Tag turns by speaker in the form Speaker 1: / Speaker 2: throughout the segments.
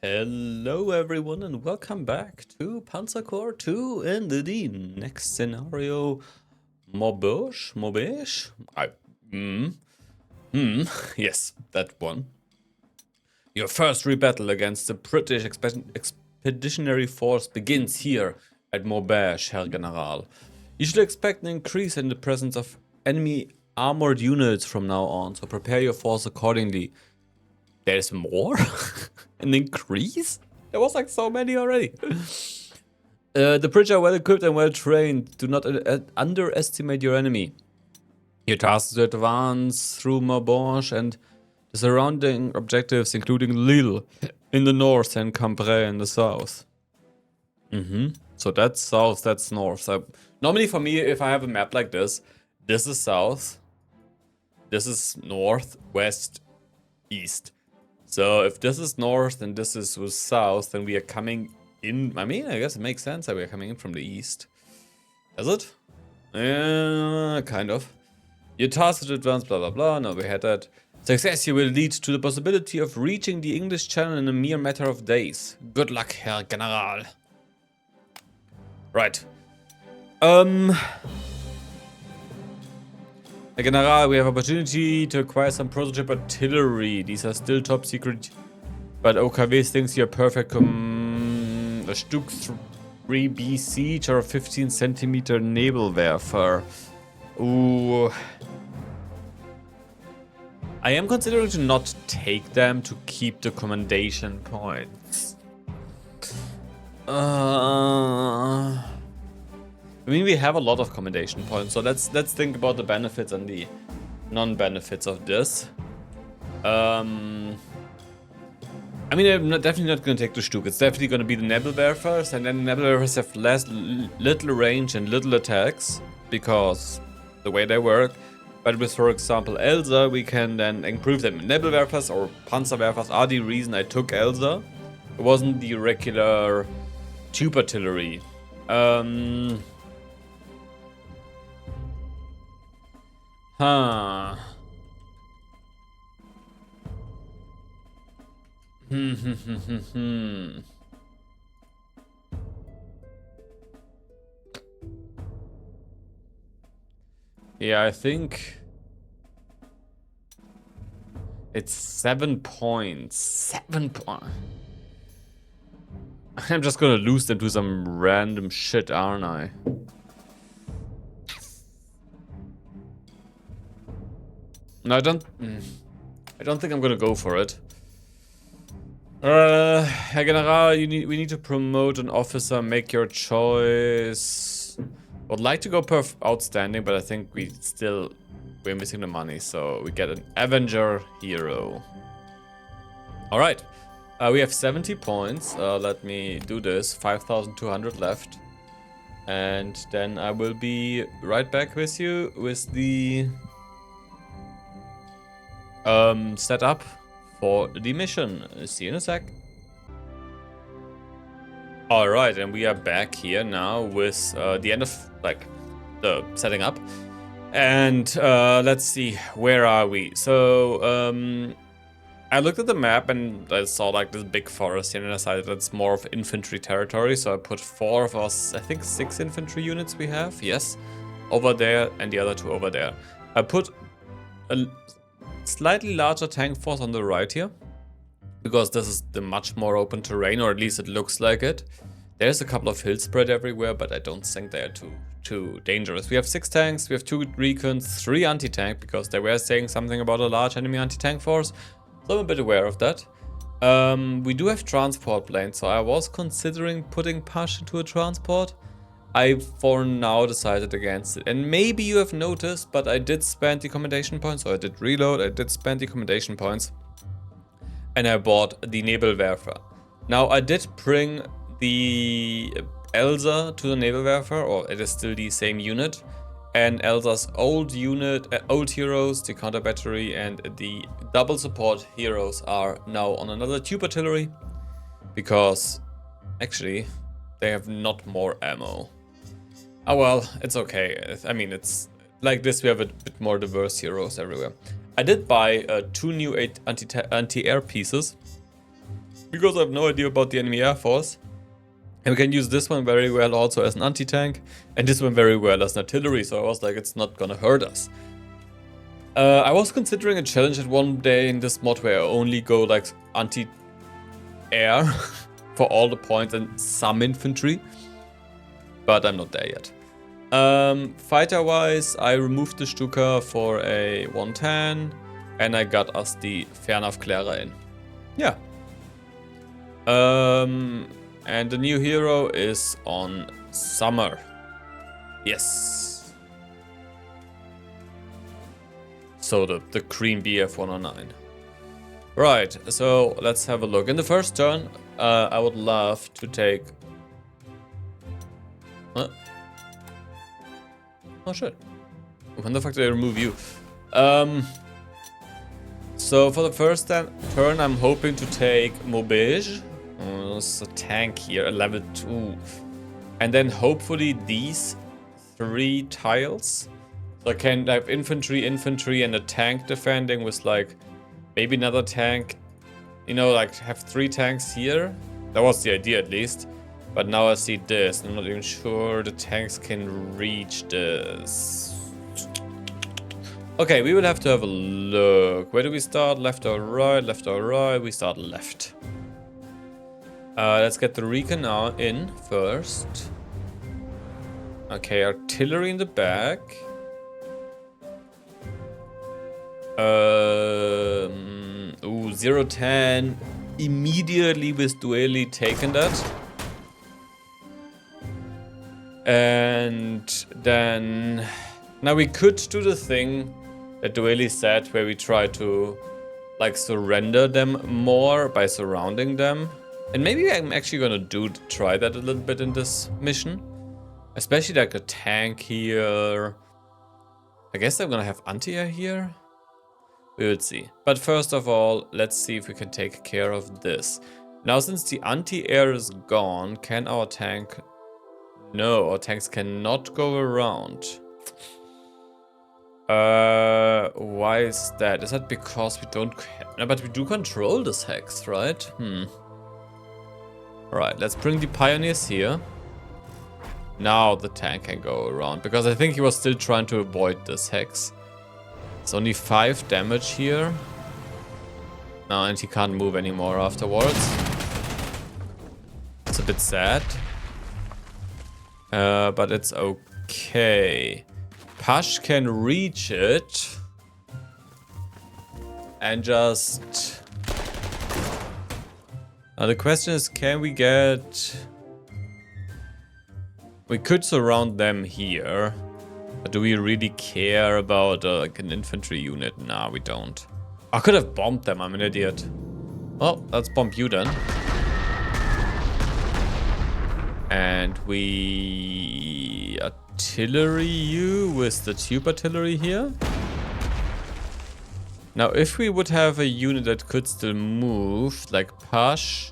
Speaker 1: Hello everyone and welcome back to Panzercorps 2 and the next scenario. Mobesh? Yes, that one. Your first rebuttal against the British expeditionary force begins here at Mobesh, Herr General. You should expect an increase in the presence of enemy armored units from now on, so prepare your force accordingly. There's more? An increase? There was like so many already. The British are well equipped and well trained. Do not underestimate your enemy. Your task is to advance through Maubeuge and the surrounding objectives, including Lille in the north and Cambrai in the south. So that's south, that's north. So normally for me, if I have a map like this is south, this is north, west, east. So if this is north and this is south, then we are coming in. I mean, I guess it makes sense that we are coming in from the east. Does it? Kind of. Your task is to advance, blah, blah, blah. No, we had that. Success here will lead to the possibility of reaching the English Channel in a mere matter of days. Good luck, Herr General. Right. General, we have opportunity to acquire some prototype artillery. These are still top secret, but OKW thinks you're perfect. A Stück 3B Siege or a 15 centimeter Nebelwerfer. Ooh. I am considering to not take them to keep the commendation points. I mean, we have a lot of commendation points, so let's think about the benefits and the non-benefits of this. I mean, I'm definitely not going to take the Stück. It's definitely going to be the Nebelwerfers, and then the Nebelwerfers have little range and little attacks because the way they work. But with, for example, Elsa, we can then improve them. Nebelwerfers or Panzerwerfers are the reason I took Elsa. It wasn't the regular tube artillery. Yeah, I think it's 7 points. 7 points. I'm just gonna lose them to some random shit, aren't I? No, I don't think I'm gonna go for it. Herr General, we need to promote an officer. Make your choice. Would like to go per outstanding, but I think we're missing the money, so we get an Avenger hero. All right, we have 70 points. Let me do this. 5,200 left, and then I will be right back with you with the set up for the mission. See you in a sec. Alright, and we are back here now with the end of the setting up. And let's see, where are we? So I looked at the map and I saw like this big forest here, and I decided that's more of infantry territory. So I put 4 of us, I think 6 infantry units we have, yes, over there, and the other 2 over there. I put a slightly larger tank force on the right here, because this is the much more open terrain, or at least it looks like it. There's a couple of hills spread everywhere, but I don't think they are too dangerous. We have 6 tanks, we have 2 recons, 3 anti-tank, because they were saying something about a large enemy anti-tank force, so I'm a bit aware of that. We do have transport planes, so I was considering putting Pash into a transport. I, for now, decided against it. And maybe you have noticed, but I did spend the commendation points, so I did reload, I did spend the commendation points. And I bought the Nebelwerfer. Now, I did bring the Elsa to the Nebelwerfer, or it is still the same unit. And Elsa's old unit, old heroes, the counter battery, and the double support heroes are now on another tube artillery. Because, actually, they have not more ammo. Oh well, it's okay. I mean, it's like this, we have a bit more diverse heroes everywhere. I did buy 2 new anti-air pieces. because I have no idea about the enemy air force. And we can use this one very well also as an anti-tank, and this one very well as an artillery, so I was like, it's not gonna hurt us. I was considering a challenge at one day in this mod where I only go like anti-air for all the points and some infantry, but I'm not there yet. Fighter-wise, I removed the Stuka for a 110, and I got us the Fernaufklärer in. Yeah. And the new hero is on Summer. Yes. So the cream BF-109. Right, so let's have a look. In the first turn, I would love to take... Oh shit. When the fuck did I remove you? So for the first turn, I'm hoping to take Maubeuge. There's a tank here, a level 2. And then hopefully these 3 tiles. So I can have infantry, and a tank defending with like maybe another tank. You know, like have 3 tanks here. That was the idea at least. But now I see this. I'm not even sure the tanks can reach this. Okay, we will have to have a look. Where do we start? Left or right? Left or right? We start left. Let's get the Recon now in first. Okay, artillery in the back. Ooh, 0-10. Immediately with Dueli taking that. And then... Now we could do the thing that Dueli said where we try to like surrender them more by surrounding them. And maybe I'm actually gonna try that a little bit in this mission. Especially like a tank here. I guess I'm gonna have anti-air here. We will see. But first of all, let's see if we can take care of this. Now since the anti-air is gone, can our tank... No, our tanks cannot go around. Why is that? Is that because we don't... No, but we do control this hex, right? Right, let's bring the pioneers here. Now the tank can go around, because I think he was still trying to avoid this hex. It's only 5 damage here. No, and he can't move anymore afterwards. It's a bit sad. But it's okay. Pash can reach it. And just... Now the question is, can we get... We could surround them here. But do we really care about like an infantry unit? Nah, we don't. I could have bombed them, I'm an idiot. Well, let's bomb you then. And we artillery you with the tube artillery here. Now, if we would have a unit that could still move, like Pash,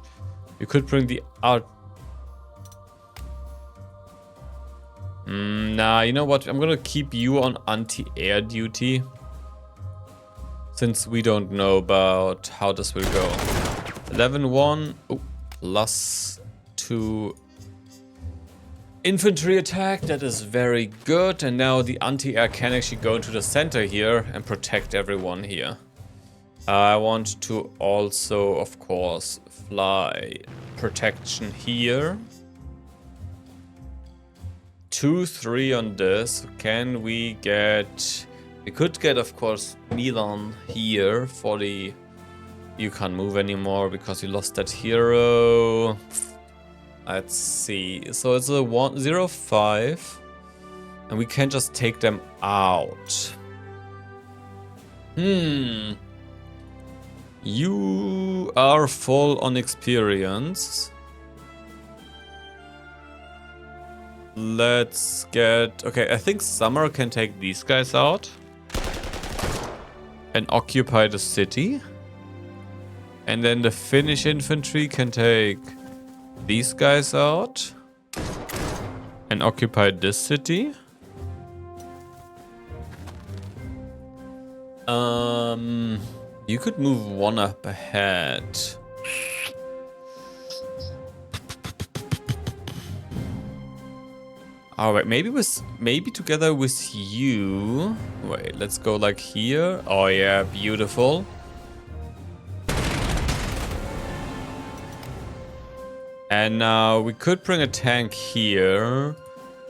Speaker 1: we could bring the art. Nah, you know what? I'm gonna keep you on anti-air duty. Since we don't know about how this will go. 11-1. Oh, +2 infantry attack. That is very good. And now the anti-air can actually go into the center here and protect everyone here. I want to also, of course, fly protection here. 2-3 on this. Can we get... We could get, of course, Milan here for the... You can't move anymore because you lost that hero. Let's see. So it's a 1-0-5. And we can just take them out. You are full on experience. Let's get... Okay, I think Summer can take these guys out. And occupy the city. And then the Finnish infantry can take these guys out. And occupy this city. You could move one up ahead. Alright, maybe together with you. Wait, let's go like here. Oh yeah, beautiful. And now we could bring a tank here.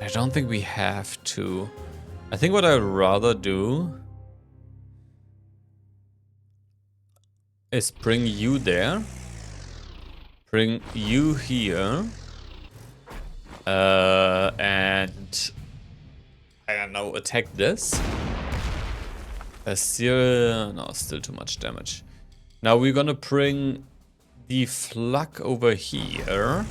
Speaker 1: I don't think we have to. I think what I'd rather do is bring you there. Bring you here. And I don't know, attack this. Still too much damage. Now we're gonna bring the flak over here.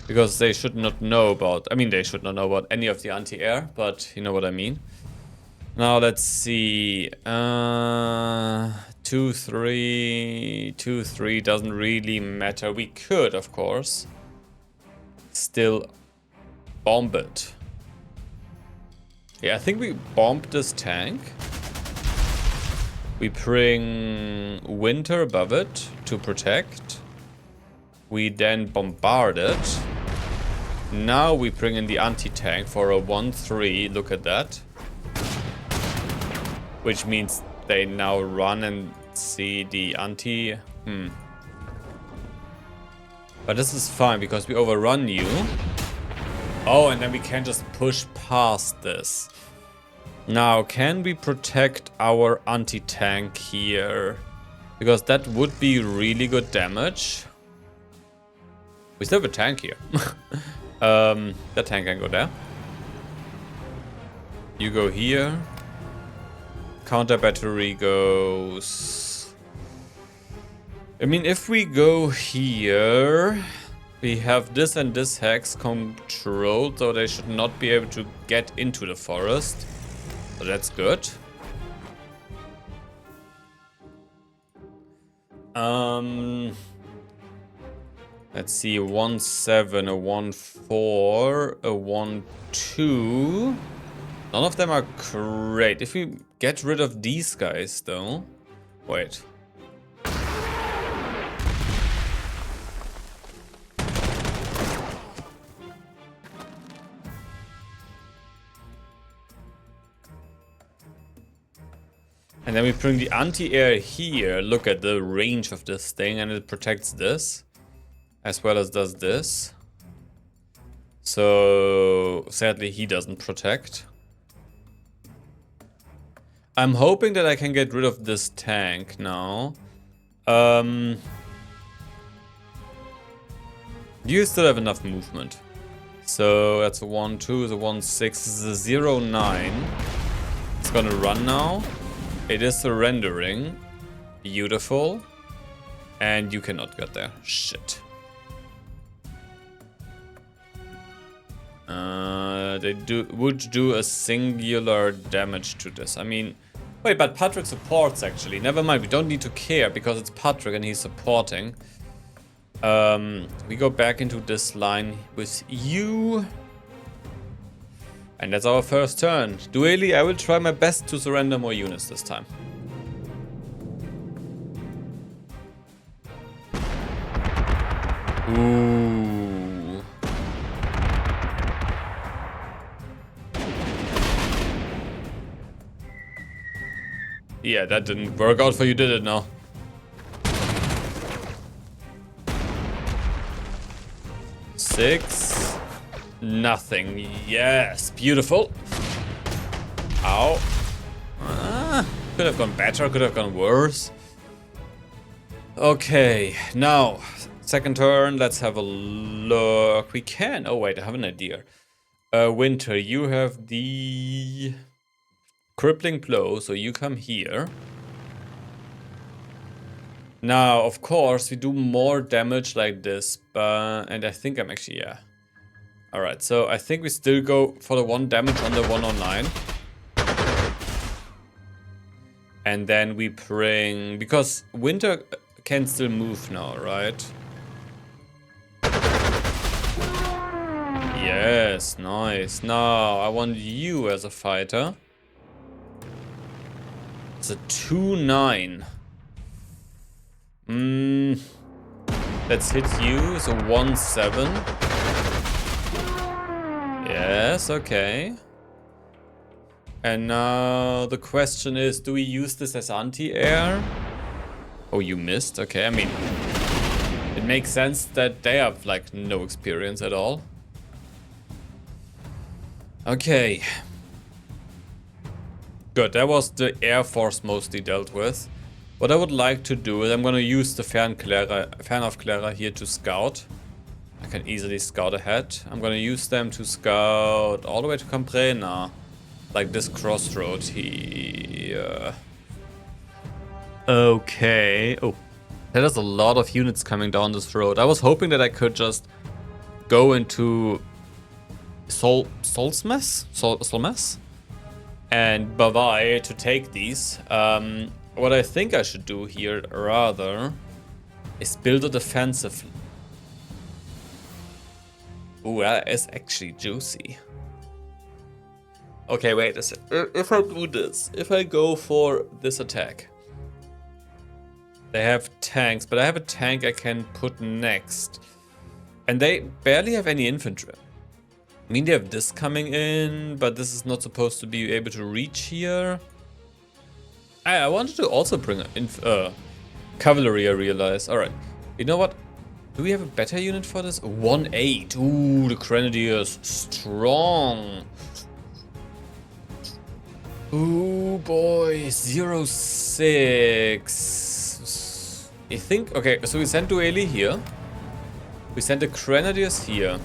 Speaker 1: Because they should not know about, they should not know about any of the anti-air, but you know what I mean. Now let's see. 2-3, 2-3 doesn't really matter. We could, of course, still bomb it. Yeah, I think we bombed this tank. We bring Winter above it to protect. We then bombard it. Now we bring in the anti-tank for a 1-3. Look at that. Which means they now run and see the anti. But this is fine because we overrun you. Oh, and then we can just push past this. Now, can we protect our anti-tank here? Because that would be really good damage. We still have a tank here. That tank can go there. You go here. Counter battery goes... if we go here, we have this and this hex controlled, so they should not be able to get into the forest. So that's good. Let's see, 1-7, a 1-4, a 1-2. None of them are great. If we get rid of these guys, though... Wait. And then we bring the anti-air here. Look at the range of this thing, and it protects this. As well as does this. So, sadly, he doesn't protect. I'm hoping that I can get rid of this tank now. You still have enough movement. So, that's a 1-2, the 1-6, this is a 0-9. It's gonna run now. It is surrendering. Beautiful. And you cannot get there. Shit. They would do a singular damage to this. Wait, but Patrick supports actually. Never mind, we don't need to care because it's Patrick and he's supporting. We go back into this line with you. And that's our first turn. Dueli, I will try my best to surrender more units this time. Ooh. Yeah, that didn't work out for you, did it now? Six. Nothing. Yes, beautiful. Ow. Could have gone better, could have gone worse. Okay, now, second turn, let's have a look. We can. Oh, wait, I have an idea. Winter, you have the crippling blow, so you come here. Now, of course, we do more damage like this, and I think I'm actually, yeah. Alright, so I think we still go for the 1 damage on the 109. And then we bring... Because Winter can still move now, right? Yes, nice. Now, I want you as a fighter. It's a 2-9. Let's hit you. It's a 1-7. Yes, okay. And now the question is, do we use this as anti-air? Oh, you missed? Okay, I mean, it makes sense that they have, like, no experience at all. Okay. Good, that was the Air Force mostly dealt with. What I would like to do is I'm going to use the Fernaufklärer here to scout. I can easily scout ahead. I'm going to use them to scout all the way to Cambrena. Like this crossroad here. Okay. Oh, there's a lot of units coming down this road. I was hoping that I could just go into Solsmess and Bavai to take these. What I think I should do here rather is build a defensive. Ooh, that is actually juicy. Okay, wait a second. If I do this, if I go for this attack, they have tanks, but I have a tank I can put next. And they barely have any infantry. I mean, they have this coming in, but this is not supposed to be able to reach here. I wanted to also bring in cavalry, I realize. Alright, you know what? Do we have a better unit for this? 1-8. Ooh, the Grenadiers. Strong. Ooh, boy. 0-6. I think... Okay, so we sent Dueli here. We sent the Grenadiers here.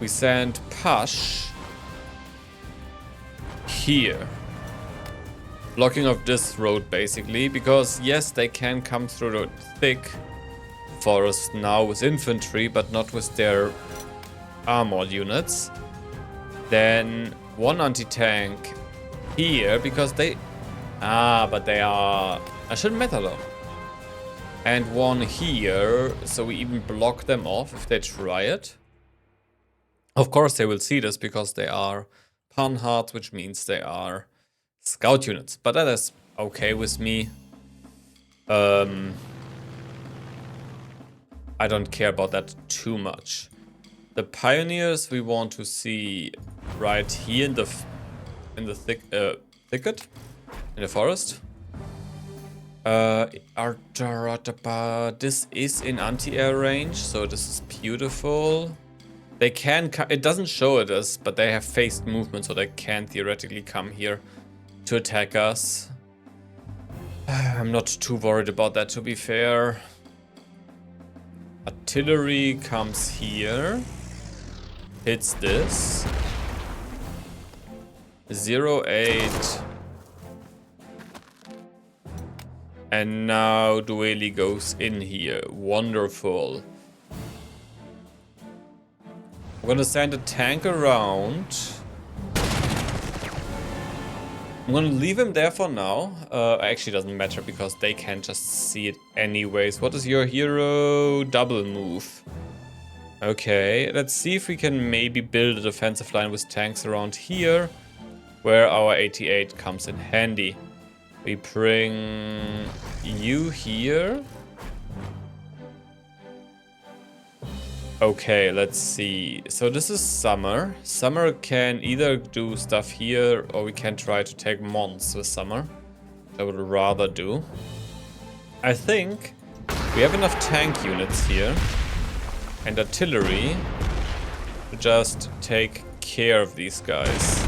Speaker 1: We sent Pash here. Blocking off this road, basically. Because, yes, they can come through the thick forest now with infantry, but not with their armored units. Then one anti-tank here, because they... but they are... I shouldn't matter though. And one here, so we even block them off if they try it. Of course they will see this because they are Panhards, which means they are scout units. But that is okay with me. I don't care about that too much. The pioneers we want to see right here in the thicket, in the forest. This is in anti-air range, so this is beautiful. They can it doesn't show it us, but they have phased movement, so they can theoretically come here to attack us. I'm not too worried about that, to be fair. Artillery comes here, hits this. 0-8. And now Dueli goes in here. Wonderful. I'm gonna send a tank around. I'm gonna leave him there for now. Actually doesn't matter because they can just see it anyways. What is your hero? Double move. Okay, let's see if we can maybe build a defensive line with tanks around here, where our 88 comes in handy. We bring you here. Okay, let's see. So this is Summer. Summer can either do stuff here, or we can try to take Mons with Summer. I would rather do. I think we have enough tank units here and artillery to just take care of these guys.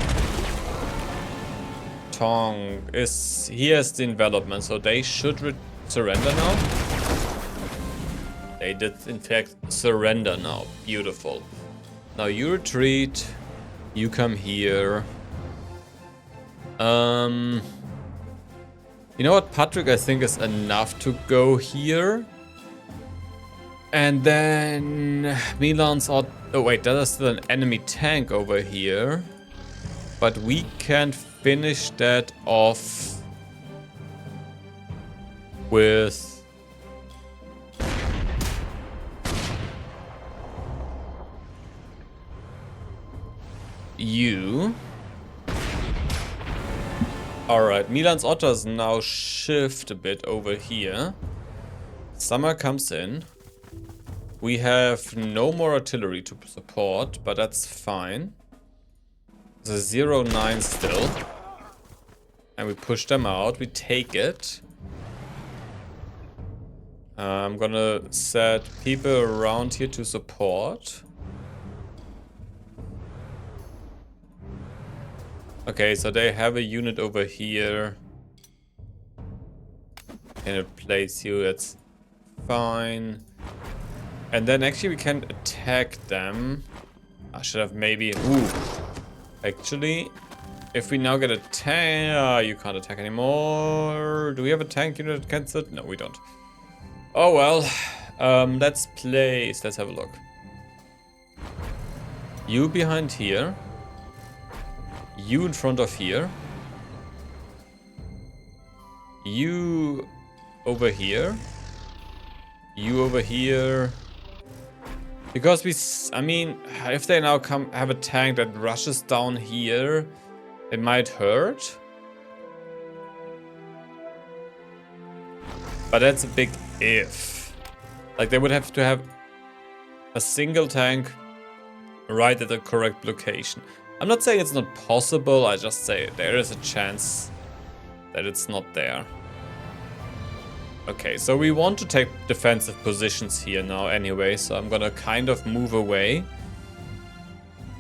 Speaker 1: Tong is... he has the envelopment, so they should surrender now. They did, in fact, surrender now. Beautiful. Now you retreat. You come here. You know what, Patrick, I think is enough to go here. And then Milan's... oh wait, that is still an enemy tank over here. But we can finish that off with... you. Alright, Milan's otters now shift a bit over here. Summer comes in. We have no more artillery to support, but that's fine. There's a 0-9 still. And we push them out. We take it. I'm gonna set people around here to support. Okay, so they have a unit over here. Can it place you? That's fine. And then actually we can attack them. I should have maybe... Ooh. Actually, if we now get a tank... you can't attack anymore. Do we have a tank unit against it? No, we don't. Oh well. Let's place... Let's have a look. You behind here. You in front of here. You over here. You over here. Because I mean, if they now have a tank that rushes down here, it might hurt. But that's a big if. Like, they would have to have a single tank right at the correct location. I'm not saying it's not possible, I just say there is a chance that it's not there. Okay, so we want to take defensive positions here now anyway, so I'm gonna kind of move away.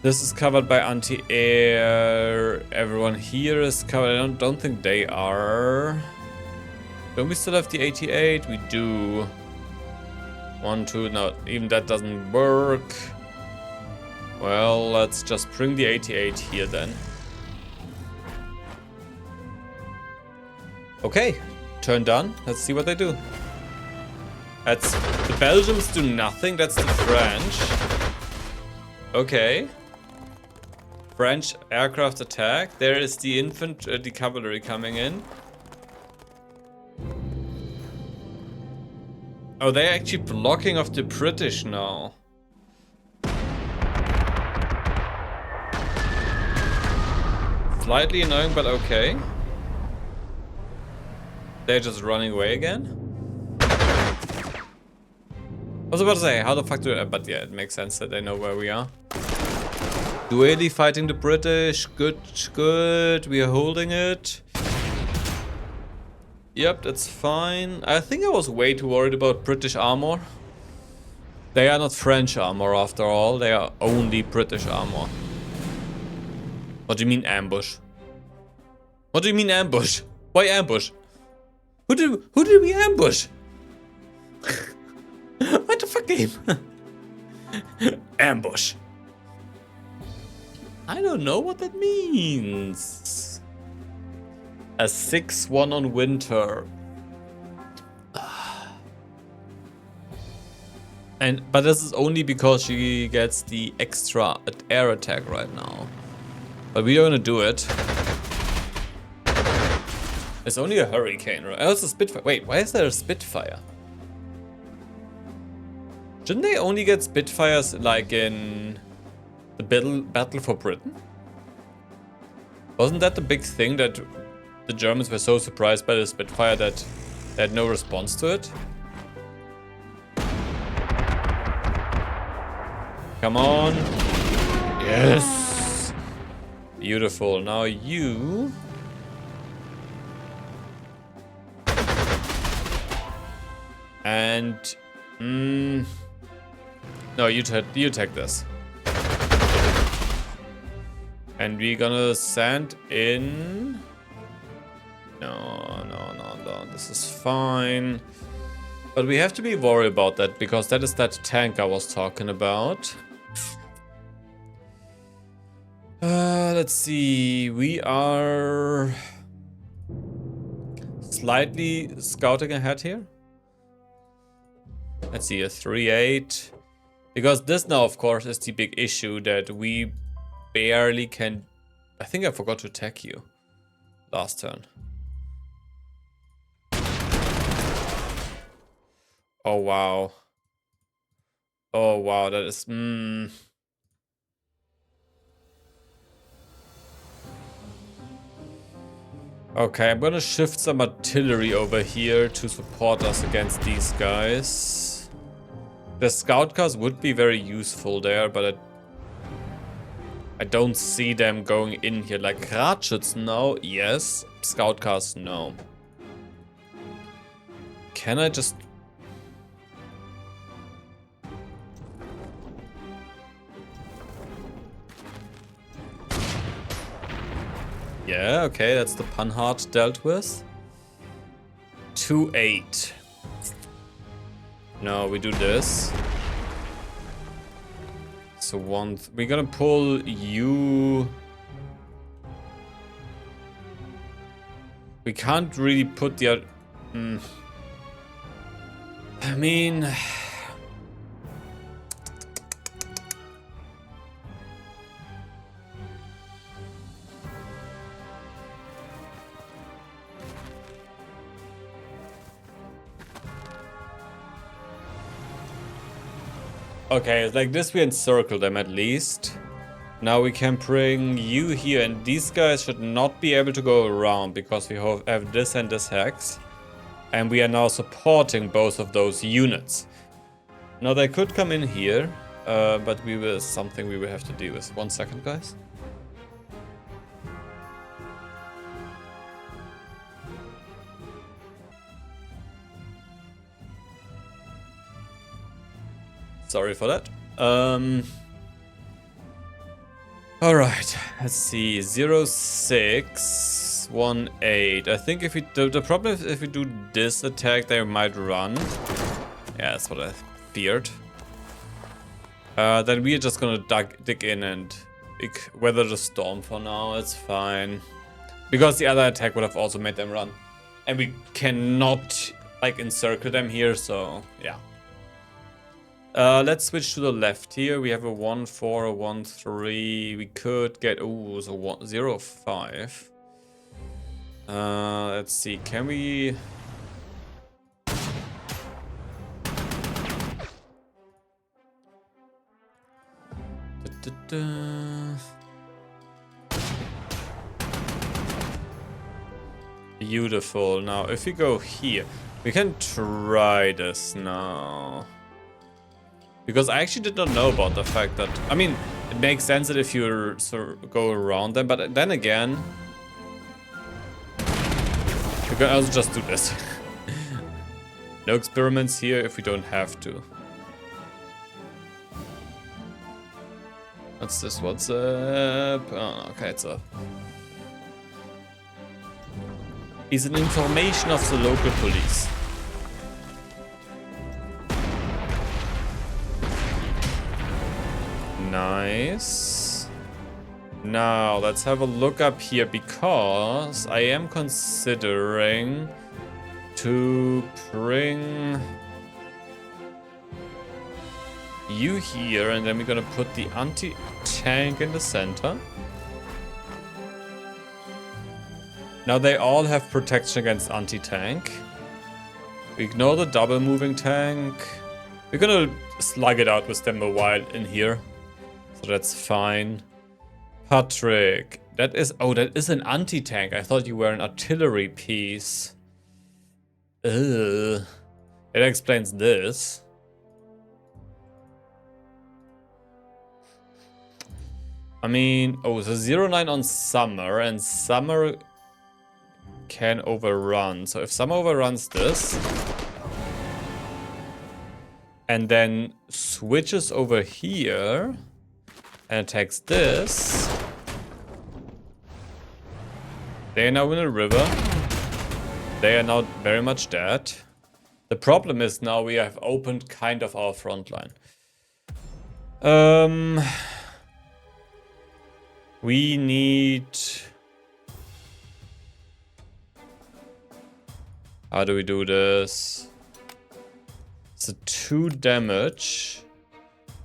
Speaker 1: This is covered by anti-air. Everyone here is covered. I don't think they are. Don't we still have the 88? We do. 1, 2, no, even that doesn't work. Well, let's just bring the 88 here then. Okay. Turn done. Let's see what they do. That's the Belgians do nothing. That's the French. Okay. French aircraft attack. There is the the cavalry coming in. Oh, they're actually blocking off the British now. Slightly annoying, but okay. They're just running away again? I was about to say, how the fuck do I... But yeah, it makes sense that they know where we are. Dueli fighting the British. Good, good. We are holding it. Yep, that's fine. I think I was way too worried about British armor. They are not French armor after all. They are only British armor. What do you mean ambush? What do you mean ambush? Why ambush? Who did we ambush? What the fuck game? Ambush. I don't know what that means. A 6-1 on winter. But this is only because she gets the extra air attack right now. But we are gonna do it. It's only a Hurricane, right? Oh, it's a Spitfire. Wait, why is there a Spitfire? Shouldn't they only get Spitfires like in the battle for Britain? Wasn't that the big thing that the Germans were so surprised by the Spitfire that they had no response to it? Come on. Yes. Beautiful. Now you... And... no, you take this. And we're gonna send in... No, this is fine. But we have to be worried about that, because that is that tank I was talking about. Let's see, we are... slightly scouting ahead here. Let's see, a 3-8. Because this now, of course, is the big issue that we barely can... I think I forgot to attack you last turn. Oh, wow. Oh, wow, that is... Okay, I'm gonna shift some artillery over here to support us against these guys. The scout cars would be very useful there, but I don't see them going in here. Like Ratchets, no. Yes. Scout cars, no. Can I just... Yeah, okay, that's the Panhard dealt with. 2-8. No, we do this. So we're gonna pull you. We can't really put the other. I mean, okay, like this we encircle them at least. Now we can bring you here, and these guys should not be able to go around because we have this and this hex. And we are now supporting both of those units. Now they could come in here, but something we will have to deal with. 1 second, guys. Sorry for that. Alright, let's see. 0618. I think if we do, the problem is if we do this attack, they might run. Yeah, that's what I feared. Then we are just gonna dig in and weather the storm for now. It's fine. Because the other attack would have also made them run. And we cannot, like, encircle them here, so yeah. Let's switch to the left here. We have a 1-4, a 1-3. We could get... Ooh, so 0-5. Let's see. Can we... Beautiful. Now, if we go here, we can try this now. Because I actually did not know about the fact that... I mean, it makes sense that if you go around them, but then again... You can also just do this. No experiments here if we don't have to. What's this? What's up? Oh, okay, it's up. Is an information of the local police. Nice. Now, let's have a look up here because I am considering to bring you here, and then we're gonna put the anti-tank in the center. Now they all have protection against anti-tank. We ignore the double moving tank. We're gonna slug it out with them a while in here. So that's fine. Patrick. That is... Oh, that is an anti-tank. I thought you were an artillery piece. Ugh. It explains this. I mean... Oh, so 0-9 on Summer. And Summer can overrun. So if Summer overruns this... and then switches over here... and attacks this... They are now in a river. They are now very much dead. The problem is now we have opened kind of our front line. We need... How do we do this? It's a 2 damage.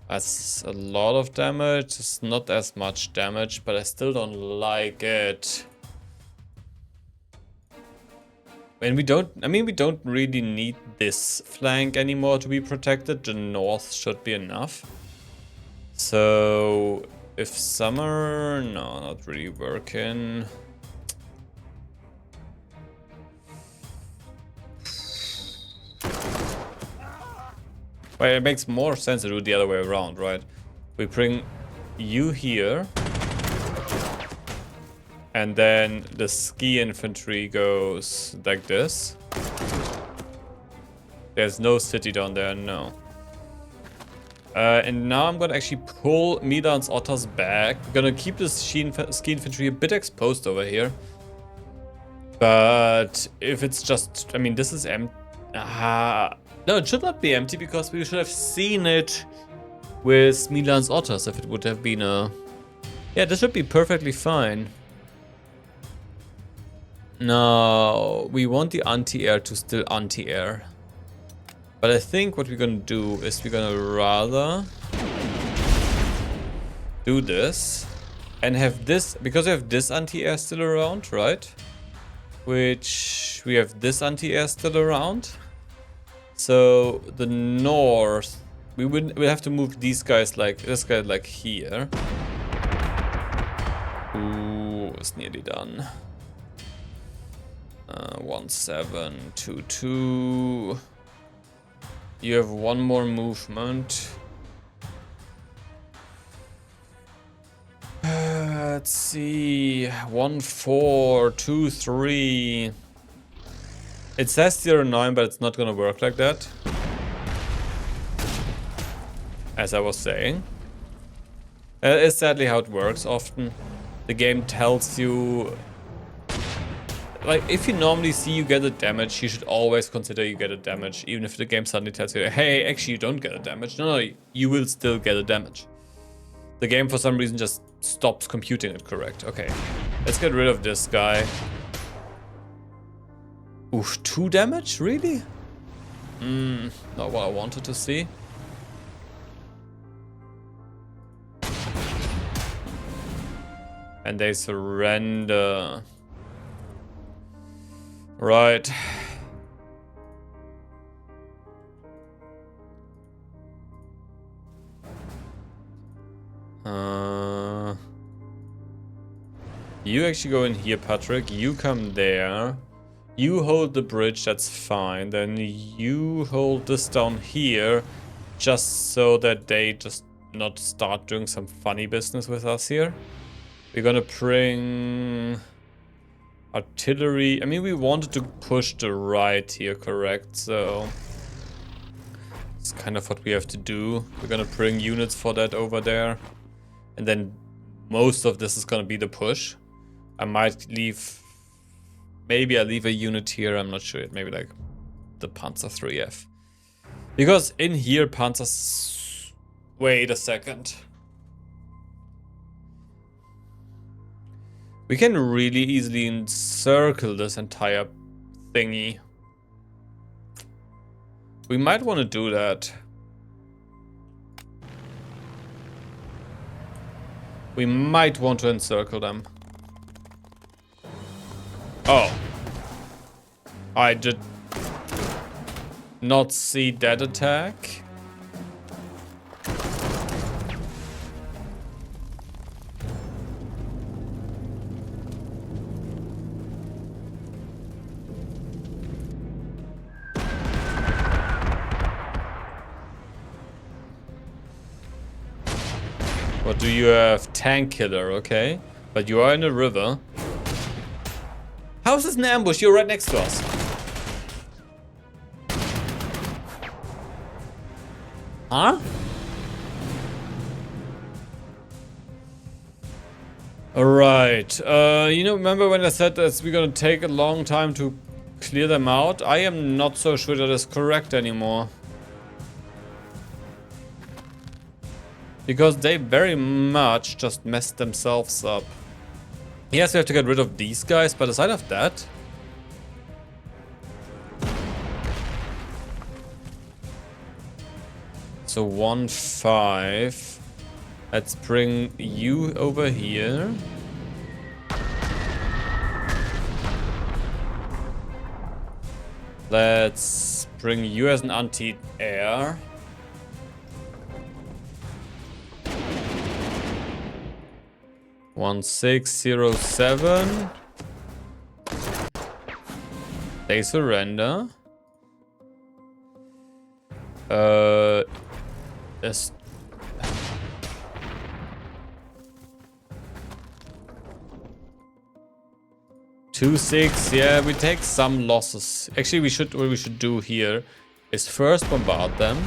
Speaker 1: That's a lot of damage. It's not as much damage, but I still don't like it. And we don't... I mean, we don't really need this flank anymore to be protected. The north should be enough. So... If Summer... No, not really working. Well, it makes more sense to do it the other way around, right? We bring you here. And then the ski infantry goes like this. There's no city down there, no. And now I'm gonna actually pull Milan's otters back. We're gonna keep this ski infantry a bit exposed over here. But if it's just, I mean, this is empty. No, it should not be empty because we should have seen it with Milan's otters if it would have been a... Yeah, this should be perfectly fine. No, we want the anti-air to still anti-air. But I think what we're gonna do is we're gonna rather do this and have this, because we have this anti-air still around, right? Which we have this anti-air still around. So the north, we have to move these guys like this guy like here. Ooh, it's nearly done. 1722. You have one more movement. Let's see. 1423. It says 09, but it's not gonna work like that. As I was saying. It's sadly how it works often. The game tells you, like, if you normally see you get a damage, you should always consider you get a damage, even if the game suddenly tells you, hey, actually you don't get a damage. No, you will still get a damage. The game for some reason just stops computing it correct. Okay, let's get rid of this guy. Oof, 2 damage? Really? Not what I wanted to see. And they surrender. Right. You actually go in here, Patrick. You come there. You hold the bridge, that's fine. Then you hold this down here, just so that they just not start doing some funny business with us here. We're gonna bring artillery. I mean, we wanted to push the right here, correct? So it's kind of what we have to do. We're gonna bring units for that over there. And then most of this is gonna be the push. I might leave... Maybe I leave a unit here, I'm not sure. Maybe like the Panzer 3F. Because in here, Panzer's... Wait a second. We can really easily encircle this entire thingy. We might want to do that. We might want to encircle them. Oh. I did not see that attack. What do you have? Tank killer, okay. But you are in a river. How is this an ambush? You're right next to us. Huh? Alright. You know, remember when I said that we're gonna take a long time to clear them out? I am not so sure that is correct anymore. Because they very much just messed themselves up. Yes, we have to get rid of these guys, but aside of that... So 1-5. Let's bring you over here. Let's bring you as an anti-air. 1607. They surrender. This. 2-6, yeah, we take some losses. Actually, what we should do here is first bombard them.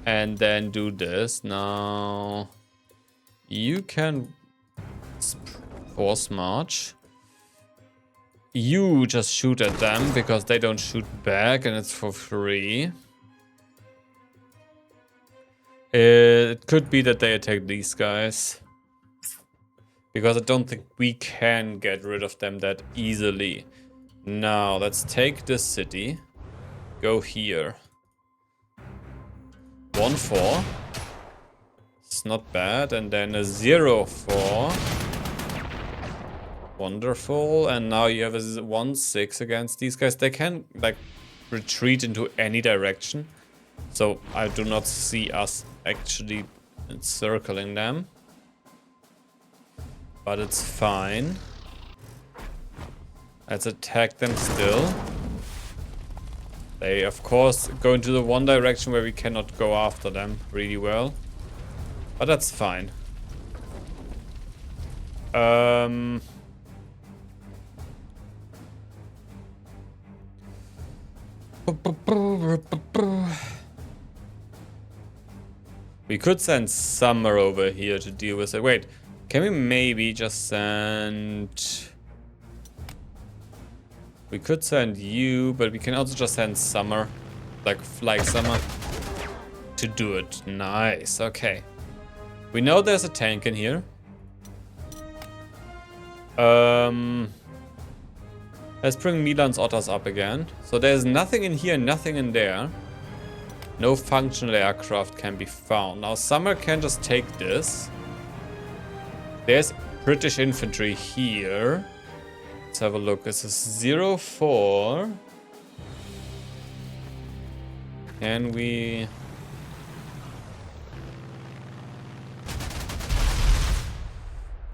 Speaker 1: And then do this. Now, you can force march. You just shoot at them because they don't shoot back and it's for free. It could be that they attack these guys. Because I don't think we can get rid of them that easily. Now, let's take this city. Go here. 1-4. It's not bad. And then a 0-4. Wonderful. And now you have a 1-6 against these guys. They can, like, retreat into any direction. So I do not see us actually encircling them. But it's fine. Let's attack them still. They, of course, go into the one direction where we cannot go after them really well. But that's fine. We could send Summer over here to deal with it. Wait, can we maybe just send... We could send you, but we can also just send Summer, like Summer, to do it. Nice, okay. We know there's a tank in here. Let's bring Milan's Otters up again. So there's nothing in here, nothing in there. No functional aircraft can be found. Now Summer can just take this. There's British infantry here. Let's have a look. This is 0-4. Can we...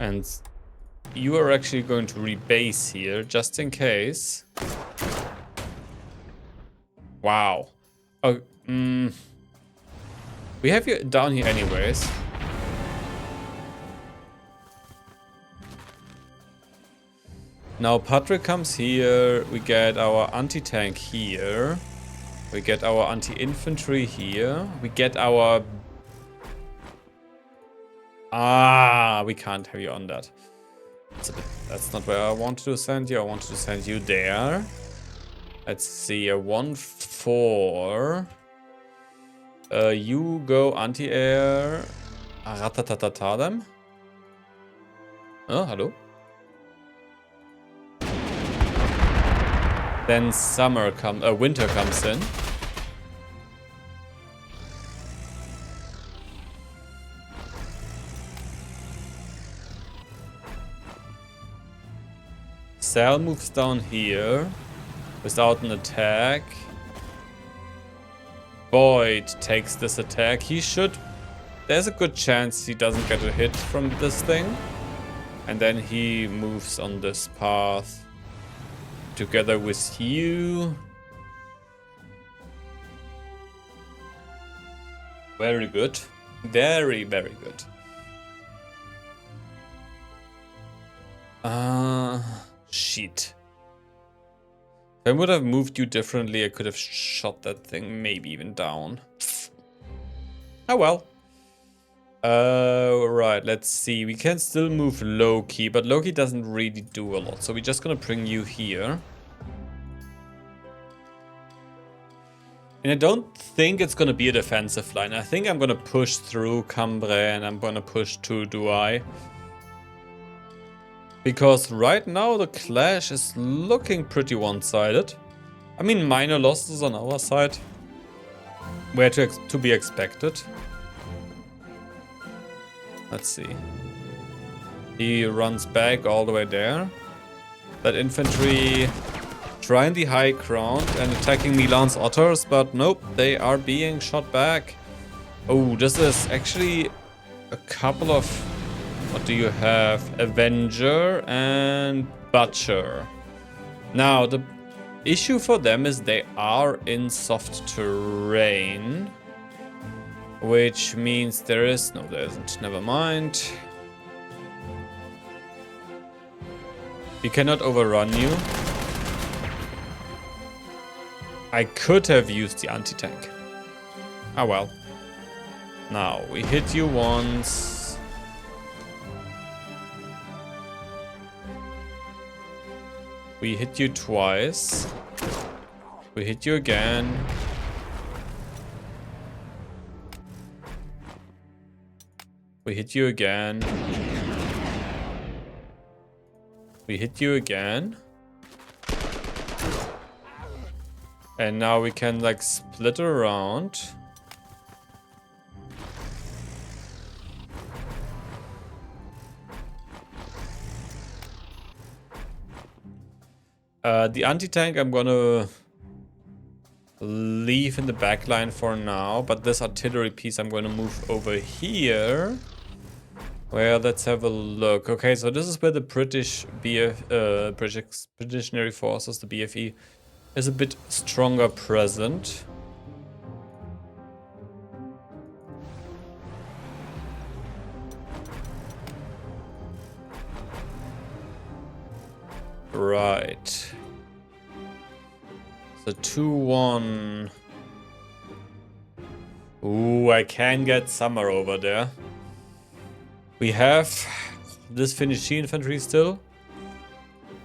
Speaker 1: And you are actually going to rebase here, just in case. Wow. Oh, we have you down here anyways. Now Patrick comes here, we get our anti-tank here, we get our anti-infantry here, we get our... we can't have you on that. That's not where I wanted to send you, I wanted to send you there. Let's see, a 1-4. You go anti-air. Ratatatata them. Oh, hello. Then winter comes in. Sal moves down here without an attack. Boyd takes this attack. He should... There's a good chance he doesn't get a hit from this thing. And then he moves on this path. Together with you. Very good. Very, very good. Shit. If I would have moved you differently, I could have shot that thing maybe even down. Oh well. Right, let's see. We can still move Loki, but Loki doesn't really do a lot. So we're just gonna bring you here. And I don't think it's gonna be a defensive line. I think I'm gonna push through Cambrai and I'm gonna push to Douai. Because right now the clash is looking pretty one-sided. I mean, minor losses on our side. Where to be expected. Let's see. He runs back all the way there. That infantry trying the high ground and attacking Milan's Otters, but nope, they are being shot back. Oh, this is actually a couple of... What do you have? Avenger and Butcher. Now, the issue for them is they are in soft terrain. Which means there is... No, there isn't. Never mind. We cannot overrun you. I could have used the anti-tank. Ah well. Now, we hit you once. We hit you twice. We hit you again. We hit you again. We hit you again. And now we can like split around. The anti-tank I'm gonna leave in the back line for now, but this artillery piece I'm gonna move over here. Well, let's have a look. Okay, so this is where the British British Expeditionary Forces, the BFE, is a bit stronger present. Right. So 2-1. Ooh, I can get Summer over there. We have this Finnish infantry still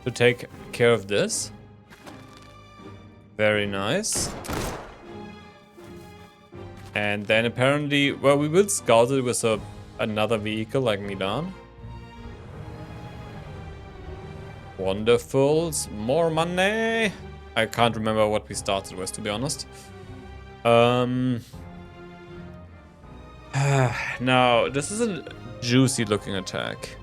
Speaker 1: to take care of this. Very nice. And then apparently, well, we will scout it with another vehicle like Milan. Wonderful. More money. I can't remember what we started with, to be honest. Now, this is a juicy looking attack.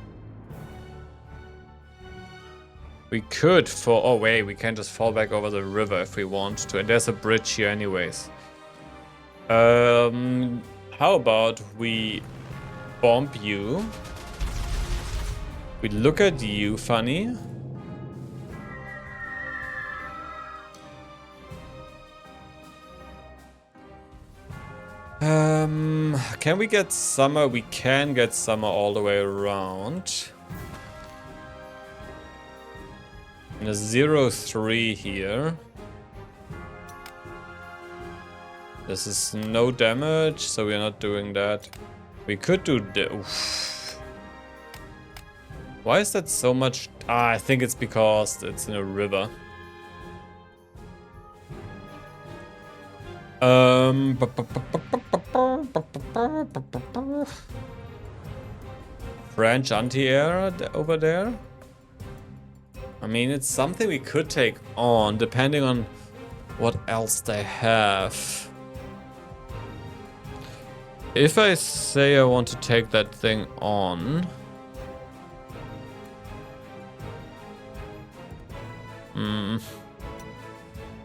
Speaker 1: We could fall. Oh, wait, we can just fall back over the river if we want to. And there's a bridge here, anyways. How about we bomb you? We look at you, funny. Can we get Summer? We can get Summer all the way around. And a 0-3 here. This is no damage, so we're not doing that. We could do oof. Why is that so much? I think it's because it's in a river. French anti-air over there. I mean, it's something we could take on, depending on what else they have. If I say I want to take that thing on...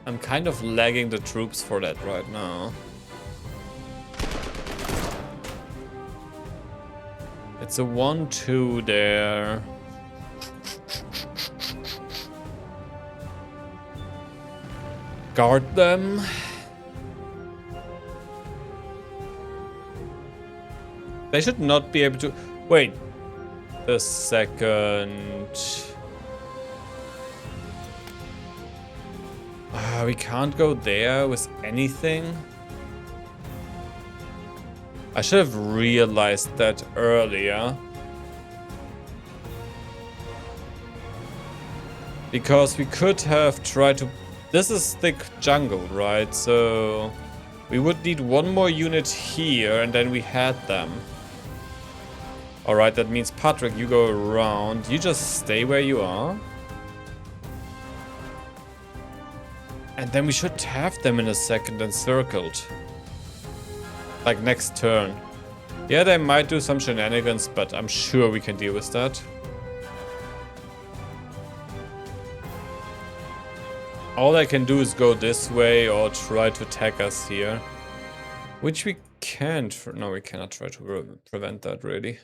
Speaker 1: I'm kind of lagging the troops for that right now. It's a 1-2 there. Guard them. They should not be able to... Wait. A second. We can't go there with anything. I should have realized that earlier. Because we could have tried to... This is thick jungle, right? So we would need one more unit here and then we had them. Alright, that means Patrick, you go around. You just stay where you are. And then we should have them in a second encircled. Like next turn. Yeah, they might do some shenanigans, but I'm sure we can deal with that. All I can do is go this way or try to attack us here. Which we can't. No, we cannot try to prevent that, really.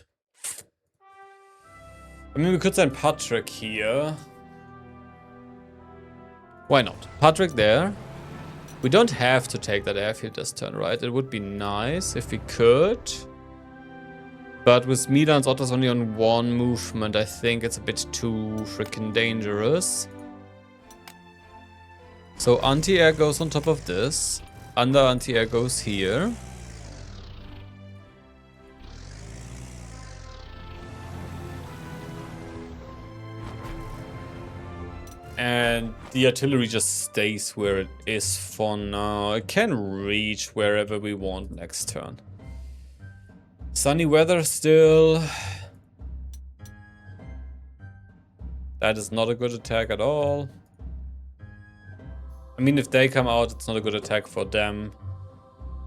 Speaker 1: I mean, we could send Patrick here. Why not? Patrick there. We don't have to take that airfield this turn, right? It would be nice if we could. But with Milan's Otto's only on one movement, I think it's a bit too freaking dangerous. So anti-air goes on top of this. Under anti-air goes here. And the artillery just stays where it is for now. It can reach wherever we want next turn. Sunny weather still. That is not a good attack at all. I mean, if they come out, it's not a good attack for them.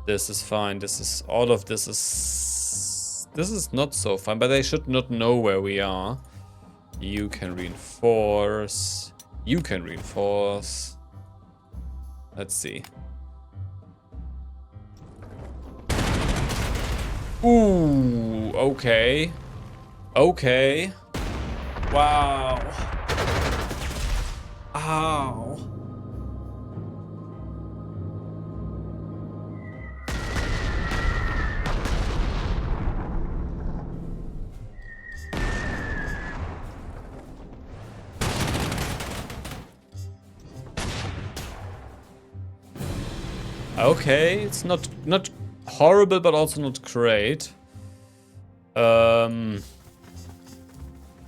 Speaker 1: This is fine. This is all of this is not so fine, but they should not know where we are. You can reinforce. You can reinforce. Let's see. Ooh, okay. Okay. Wow. Ow. Okay, it's not horrible, but also not great.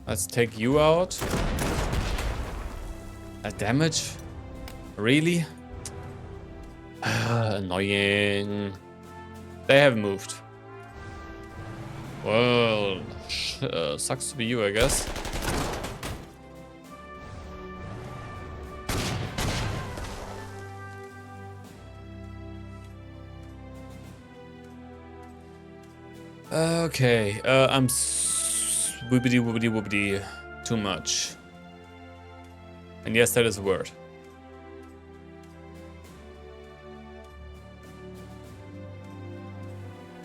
Speaker 1: Let's take you out. That damage? Really? Annoying. They have moved. Well, sucks to be you, I guess. Okay, I'm whoopity too much. And yes, that is a word.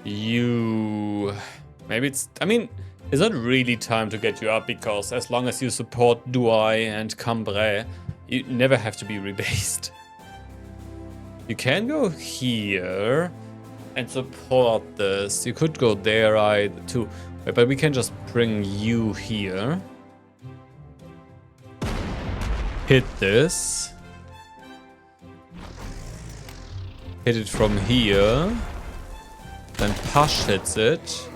Speaker 1: You... Maybe it's... I mean, it's not really time to get you up, because as long as you support Douai and Cambrai, you never have to be rebased. You can go here and support this. You could go there too. But we can just bring you here. Hit this. Hit it from here. Then Push hits it.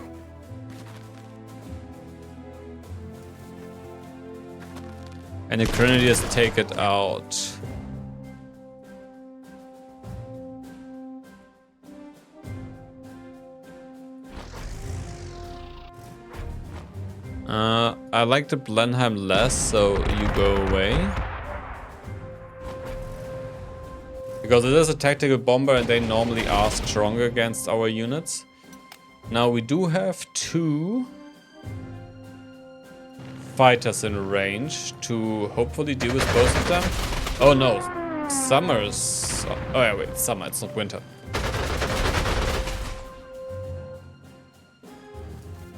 Speaker 1: And the Grenadiers take it out. I like the Blenheim less, so you go away. Because it is a tactical bomber and they normally are stronger against our units. Now we do have 2 fighters in range to hopefully deal with both of them. Oh no, summer's... Oh yeah, wait, summer, it's not winter.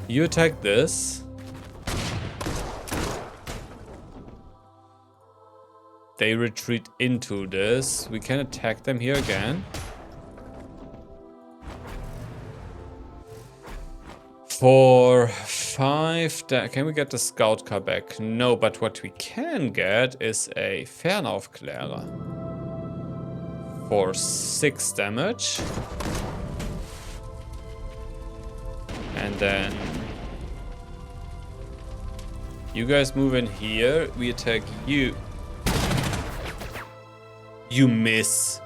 Speaker 1: You attack this. They retreat into this. We can attack them here again. For 5... Can we get the scout car back? No, but what we can get is a Fernaufklärer. For 6 damage. And then... You guys move in here. We attack you. You miss.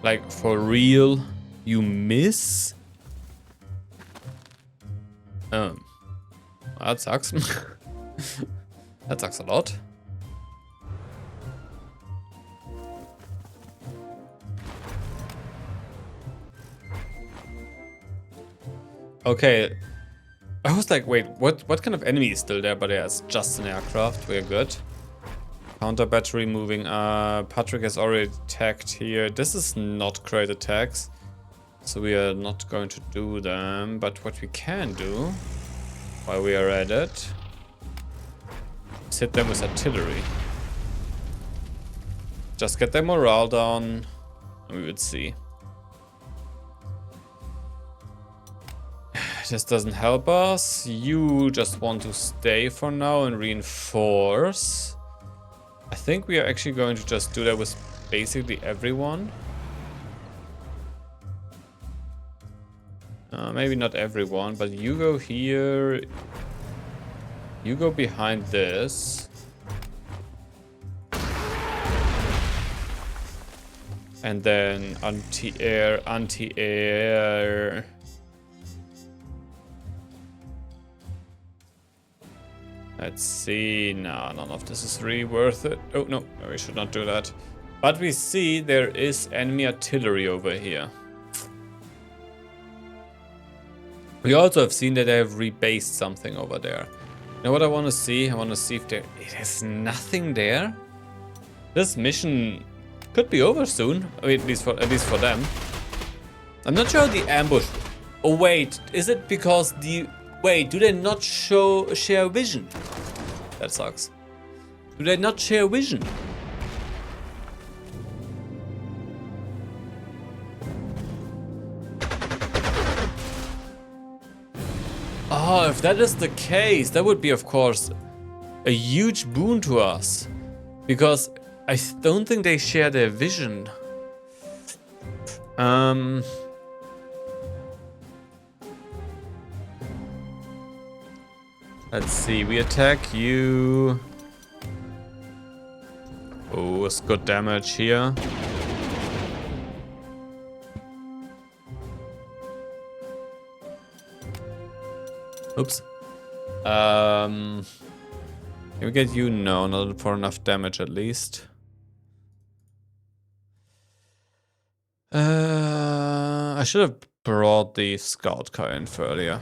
Speaker 1: Like, for real? You miss? That sucks. That sucks a lot. Okay. I was like, wait, what kind of enemy is still there? But yeah, it's just an aircraft. We're good. Counter battery moving up. Patrick has already attacked here. This is not great attacks. So we are not going to do them. But what we can do, while we are at it, is hit them with artillery. Just get their morale down, and we would see. this doesn't help us. You just want to stay for now and reinforce. I think we are actually going to just do that with basically everyone. Maybe not everyone, but you go here. You go behind this. And then anti-air, anti-air. Let's see. No, none of this is really worth it. Oh, no, we should not do that. But we see there is enemy artillery over here. We also have seen that they have rebased something over there. You know what I want to see? I want to see if there is nothing there. This mission could be over soon. I mean, at least for them. I'm not sure the ambush. Oh wait, is it because the wait? Do they not share vision? That sucks. Do they not share vision? Oh, if that is the case, that would be, of course, a huge boon to us. Because I don't think they share their vision. Let's see, we attack you. Oh, it's good damage here. Oops. Can we get you? No, not for enough damage at least. I should have brought the scout car in earlier.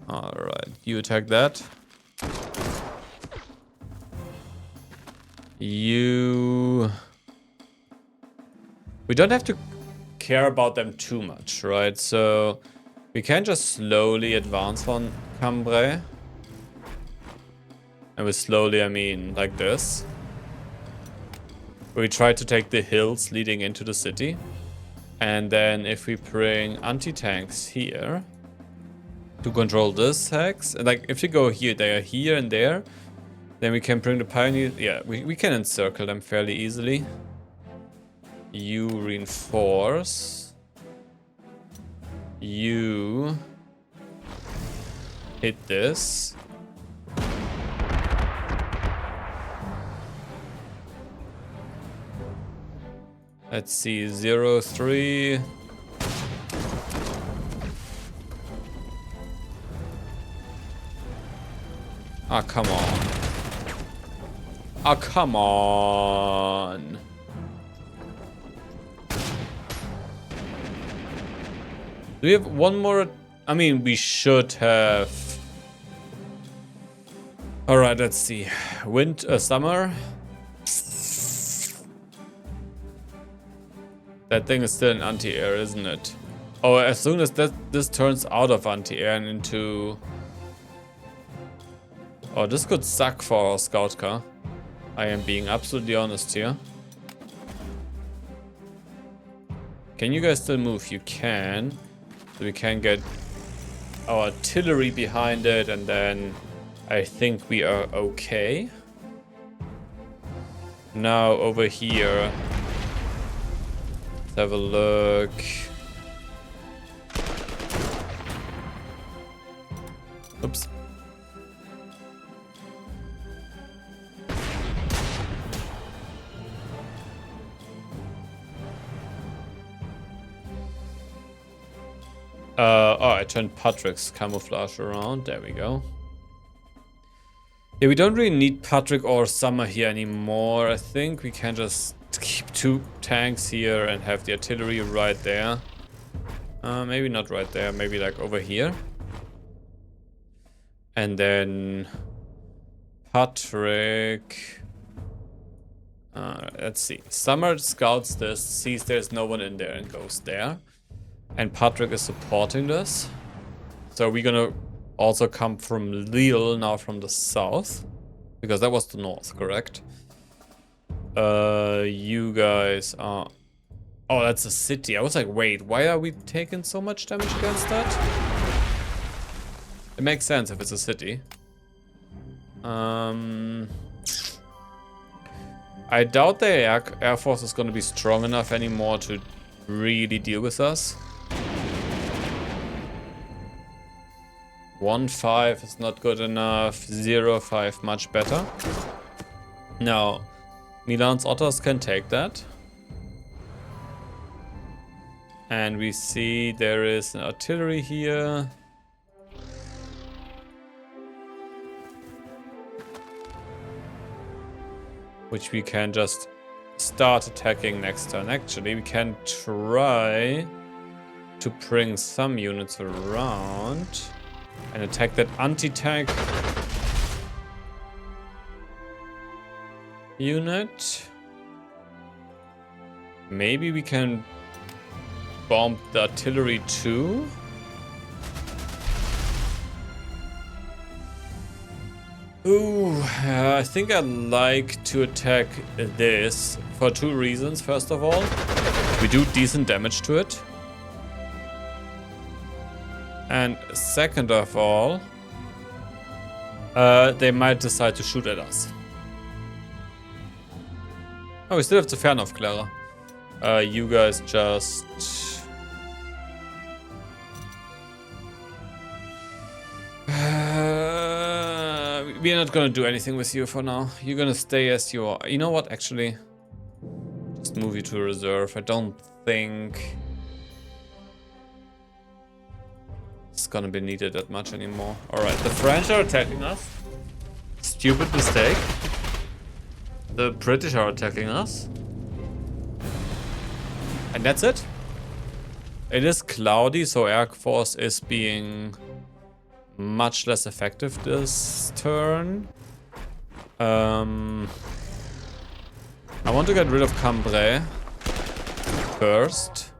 Speaker 1: Alright, you attack that. You... We don't have to care about them too much, right? So we can just slowly advance on Cambrai. And with slowly, I mean like this. We try to take the hills leading into the city. And then if we bring anti-tanks here to control this hex, and like if you go here, they are here and there, then we can bring the pioneers. Yeah, we can encircle them fairly easily. You reinforce. You hit this. Let's see, 0-3. Ah, come on. Ah, come on. Do we have one more? I mean, we should have. All right, let's see. Summer. That thing is still an anti-air, isn't it? Oh, as soon as this turns out of anti-air and into... Oh, this could suck for our scout car. I am being absolutely honest here. Can you guys still move? You can. So we can get our artillery behind it, and then I think we are okay. Now over here. Let's have a look. Oops. Oh, I turned Patrick's camouflage around. There we go. Yeah, we don't really need Patrick or Summer here anymore. I think we can just keep 2 tanks here and have the artillery right there. Maybe not right there, maybe like over here. And then Patrick. Let's see. Summer scouts this, sees there's no one in there and goes there. And Patrick is supporting this. So we're gonna also come from Lille now from the south. Because that was the north, correct? You guys are Oh, that's a city. I was like, wait, why are we taking so much damage against that? It makes sense if it's a city. I doubt the Air Force is going to be strong enough anymore to really deal with us. 1-5 is not good enough. 0-5 much better. Now, Milan's Otters can take that. And we see there is an artillery here. Which we can just start attacking next turn. Actually, we can try to bring some units around and attack that anti-tank unit. Maybe we can bomb the artillery too. Ooh, I think I'd like to attack this for 2 reasons. First of all, we do decent damage to it. And second of all, they might decide to shoot at us. Oh, we still have the Fernaufklärer. You guys just... we're not gonna do anything with you for now. You're gonna stay as you are. You know what, actually? Just move you to reserve. I don't think it's gonna be needed that much anymore. Alright, the French are attacking us. Stupid mistake. The British are attacking us. And that's it. It is cloudy, so Air Force is being much less effective this turn. I want to get rid of Cambrai first.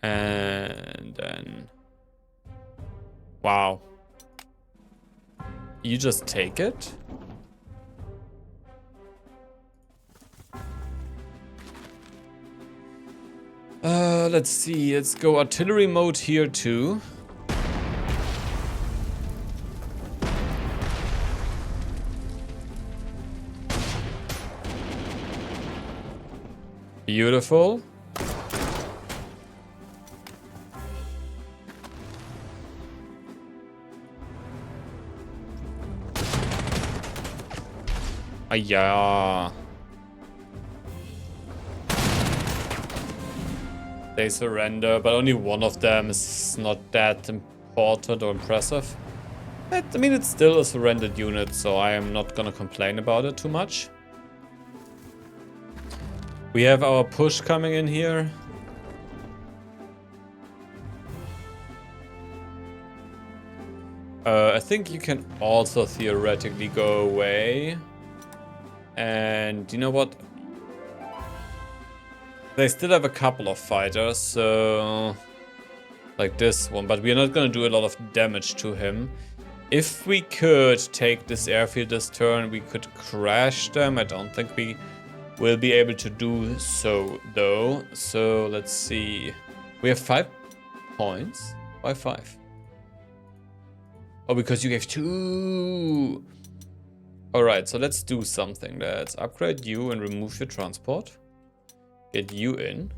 Speaker 1: And then... wow. You just take it? Let's see. Let's go artillery mode here too. Beautiful. Ah, yeah. They surrender, but only one of them is not that important or impressive. I mean, it's still a surrendered unit, so I am not gonna complain about it too much. We have our push coming in here. I think you can also theoretically go away. And you know what? They still have a couple of fighters, so... like this one, but we're not gonna do a lot of damage to him. If we could take this airfield this turn, we could crash them. I don't think we will be able to do so, though. So, let's see. We have 5 points. Why 5? Oh, because you gave 2! Alright, so let's do something. Let's upgrade you and remove your transport. Get you in.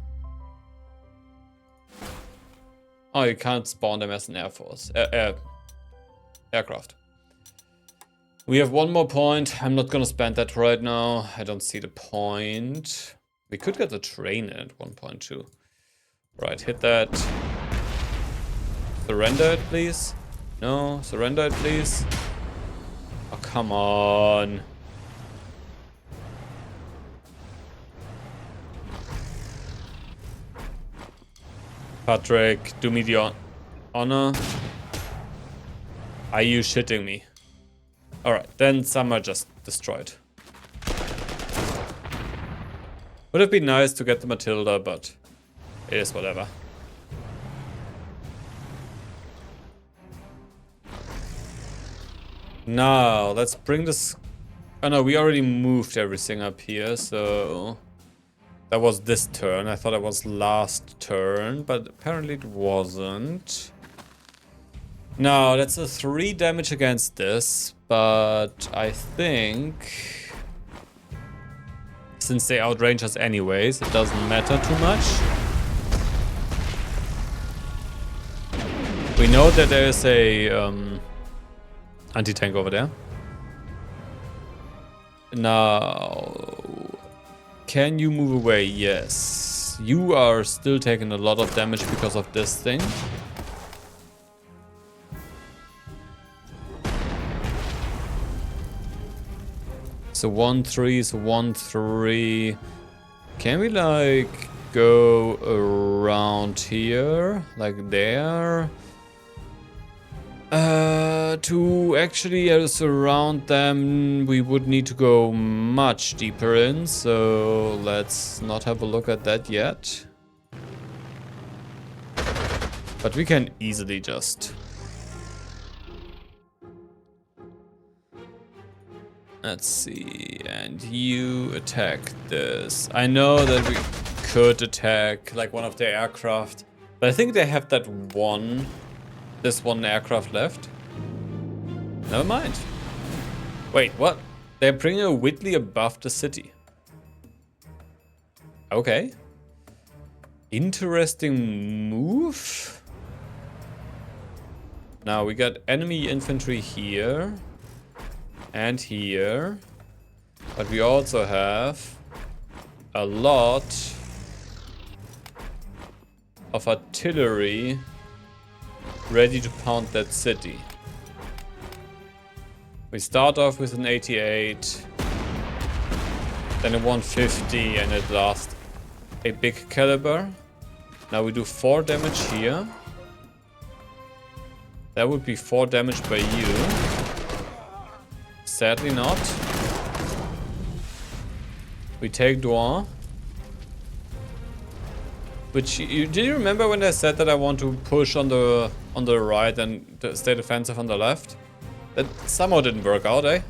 Speaker 1: Oh, you can't spawn them as an air force. Aircraft. We have 1 more point. I'm not gonna spend that right now. I don't see the point. We could get the train in at 1.2. Right, hit that. Surrender it, please. No, surrender it, please. Oh, come on. Patrick, do me the honor. Are you shitting me? Alright, then some are just destroyed. Would have been nice to get the Matilda, but it is whatever. Now, let's bring this Oh no, we already moved everything up here, so... That was this turn. I thought it was last turn, but apparently it wasn't. No, that's a 3 damage against this, but I think... Since they outrange us anyways, it doesn't matter too much. We know that there is a anti-tank over there. Now, can you move away? Yes. You are still taking a lot of damage because of this thing. So 1-3, so 1-3. Can we like go around here, like there? To actually surround them, we would need to go much deeper in, so let's not have a look at that yet. But we can easily just... Let's see, and you attack this. I know that we could attack like one of their aircraft, but I think they have that one... This one aircraft left. Never mind. Wait, what? They're bringing a Whitley above the city. Okay. Interesting move. Now we got enemy infantry here. And here. But we also have a lot of artillery ready to pound that city. We start off with an 88, then a 150, and at last a big caliber. Now we do 4 damage here. That would be 4 damage by you. Sadly not. We take Douan. Which, do you remember when I said that I want to push on the right and stay defensive on the left? That somehow didn't work out, eh?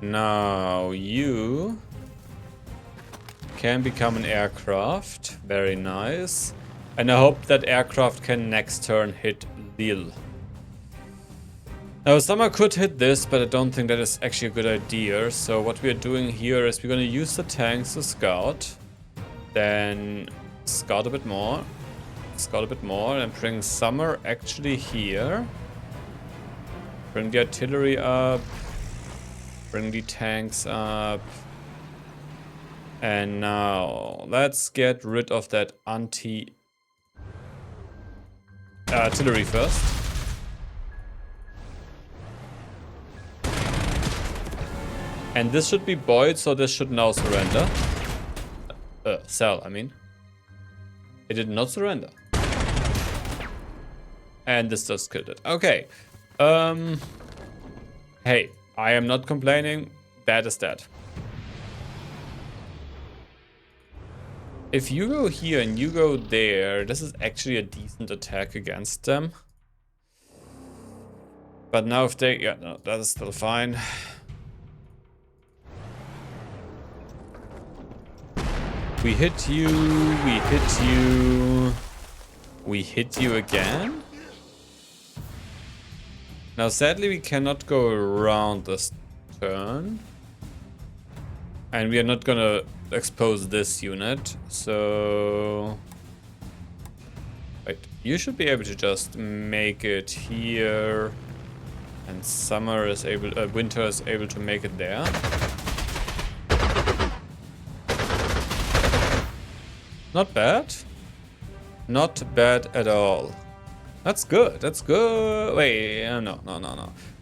Speaker 1: Now you can become an aircraft. Very nice. And I hope that aircraft can next turn hit Lille. Now, Summer could hit this, but I don't think that is actually a good idea. So what we are doing here is we're going to use the tanks to scout. Then scout a bit more. Scout a bit more and bring Summer actually here. Bring the artillery up. Bring the tanks up. And now let's get rid of that artillery first. And this should be buoyed, so this should now surrender. Sell, I mean. It did not surrender. And this just killed it. Okay. Hey, I am not complaining. That is that. If you go here and you go there, this is actually a decent attack against them. But now if they... Yeah, no, that is still fine. We hit you, we hit you, we hit you again. Now sadly we cannot go around this turn. And we are not gonna expose this unit, so... Wait, you should be able to just make it here. And summer is able, winter is able to make it there. Not bad. Not bad at all. That's good. That's good. Wait, no.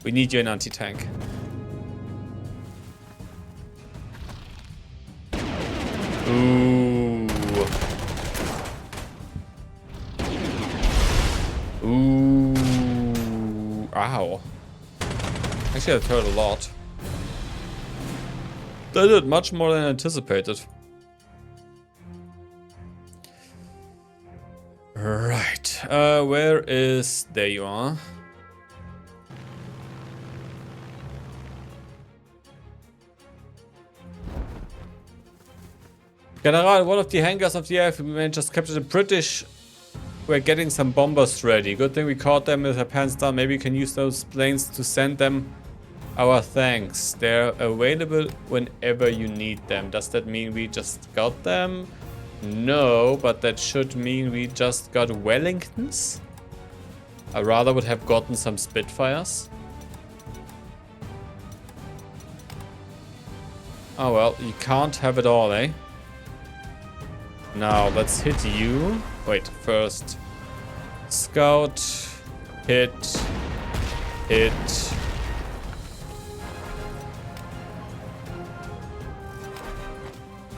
Speaker 1: We need you an anti-tank. Ooh. Ooh. Ow. Actually, I've heard a lot. They did much more than anticipated. Right. Where is... There you are. General, one of the hangars of the AFB just captured the British. We're getting some bombers ready. Good thing we caught them with a Panzer. Maybe we can use those planes to send them our thanks. They're available whenever you need them. Does that mean we just got them? No, but that should mean we just got Wellingtons. I rather would have gotten some Spitfires. Oh well, you can't have it all, eh? Now, let's hit you. Wait, first. Scout. Hit. Hit.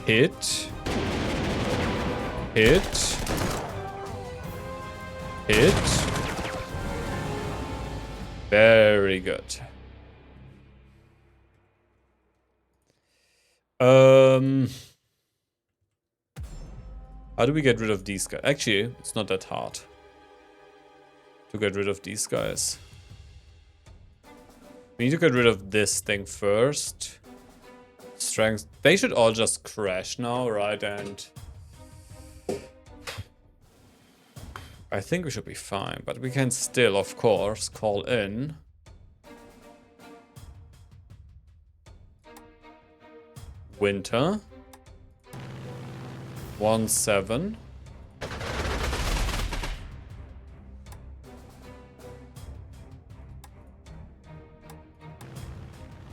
Speaker 1: Hit. Hit. Hit. Very good. How do we get rid of these guys? Actually, it's not that hard to get rid of these guys. We need to get rid of this thing first. Strength. They should all just crash now, right? And I think we should be fine, but we can still, of course, call in. Winter. 1-7.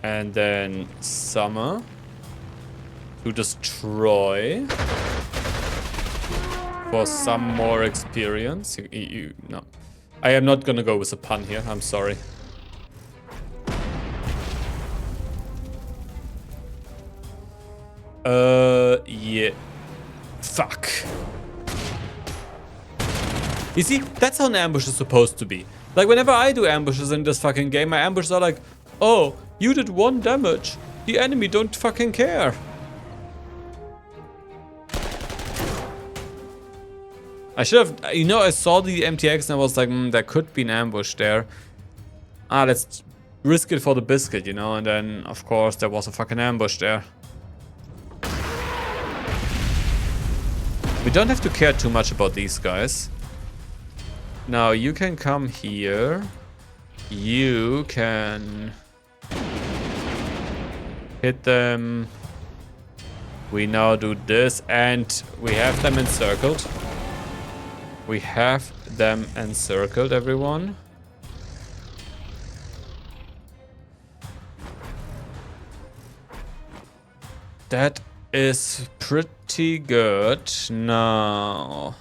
Speaker 1: And then summer to destroy for some more experience. No, I am not gonna go with a pun here. I'm sorry. Yeah. Fuck. You see, that's how an ambush is supposed to be. Like, whenever I do ambushes in this fucking game, my ambushes are like, oh, you did 1 damage. The enemy don't fucking care. I should have, you know, I saw the MTX and I was like, there could be an ambush there. Let's risk it for the biscuit, you know, and then, of course, there was a fucking ambush there. We don't have to care too much about these guys. Now, you can come here. You can hit them. We now do this, and we have them encircled. We have them encircled, everyone. That is pretty good. Now,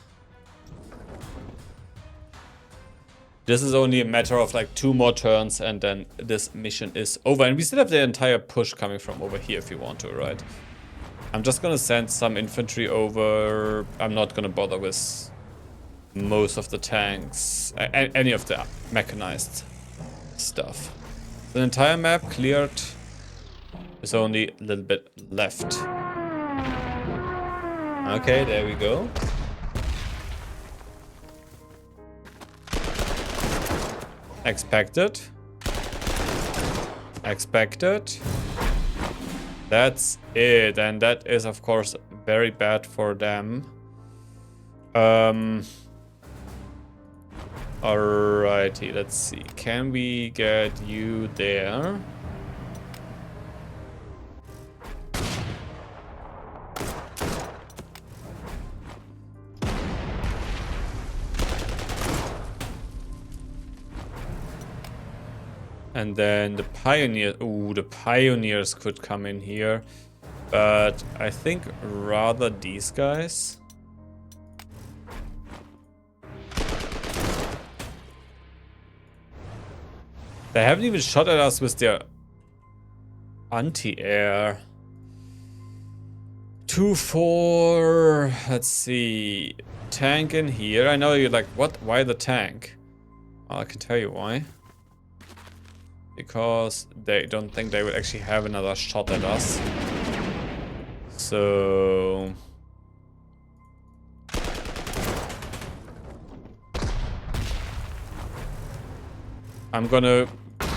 Speaker 1: this is only a matter of like 2 more turns and then this mission is over. And we still have the entire push coming from over here if you want to, right? I'm just gonna send some infantry over. I'm not gonna bother with most of the tanks, any of the mechanized stuff. The entire map cleared. There's only a little bit left. Okay, there we go. Expected. Expected. That's it. And that is, of course, very bad for them. Alrighty, let's see. Can we get you there? And then the pioneer. Ooh, the pioneers could come in here. But I think rather these guys. They haven't even shot at us with their anti-air. 2-4. Let's see. Tank in here. I know you're like, what? Why the tank? Well, I can tell you why. Because they don't think they will actually have another shot at us. So I'm gonna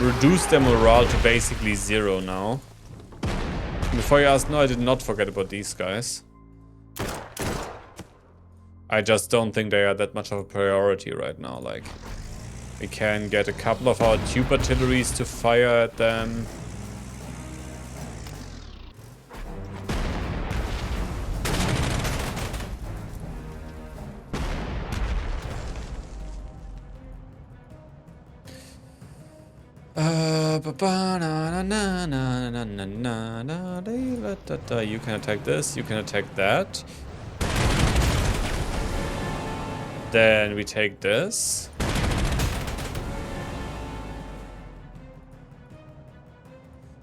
Speaker 1: reduce their morale to basically 0 now. Before you ask, no, I did not forget about these guys. I just don't think they are that much of a priority right now. Like, we can get a couple of our tube artilleries to fire at them. You can attack this, you can attack that. Then we take this.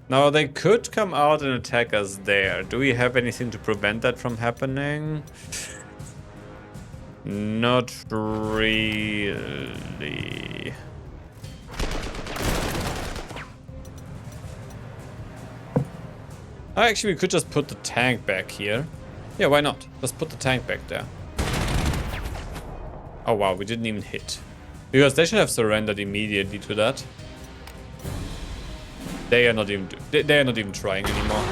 Speaker 1: Now they could come out and attack us there. Do we have anything to prevent that from happening? Not really. Actually, we could just put the tank back here. Yeah, why not? Just put the tank back there. Oh wow, we didn't even hit. Because they should have surrendered immediately to that. They are not even trying anymore.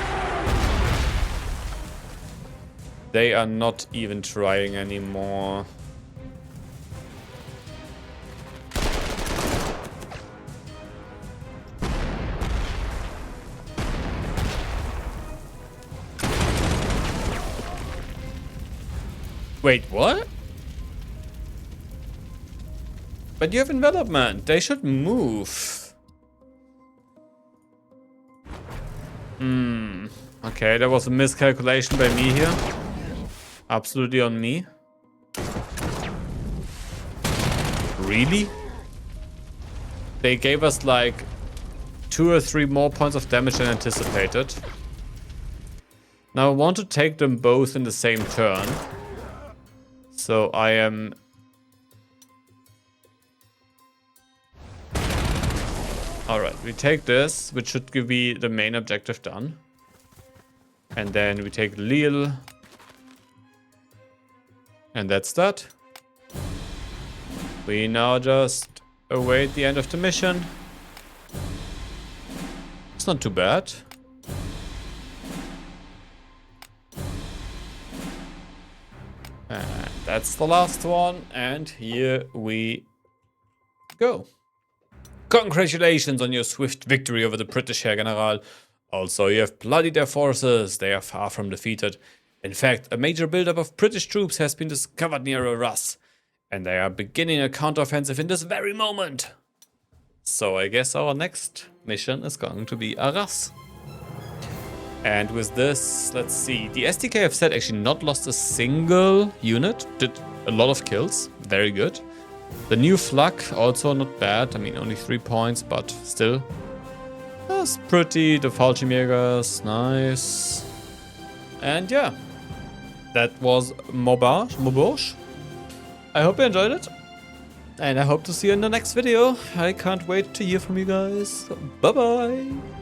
Speaker 1: They are not even trying anymore. Wait, what? But you have envelopment. They should move. Okay, that was a miscalculation by me here. Absolutely on me. Really? They gave us like 2 or 3 more points of damage than anticipated. Now I want to take them both in the same turn. So I am... Alright, we take this, which should be the main objective done. And then we take Lille. And that's that. We now just await the end of the mission. It's not too bad. And that's the last one. And here we go. Congratulations on your swift victory over the British Herr General. Also, you have bloodied their forces. They are far from defeated. In fact, a major buildup of British troops has been discovered near Arras, and they are beginning a counteroffensive in this very moment. So I guess our next mission is going to be Arras. And with this, let's see. The SDKFZ actually not lost a single unit. Did a lot of kills. Very good. The new flak, also not bad. I mean, only 3 points, but still. That's pretty. The Fallschirmjägers, nice. And yeah, that was Maubeuge. I hope you enjoyed it. And I hope to see you in the next video. I can't wait to hear from you guys. Bye-bye.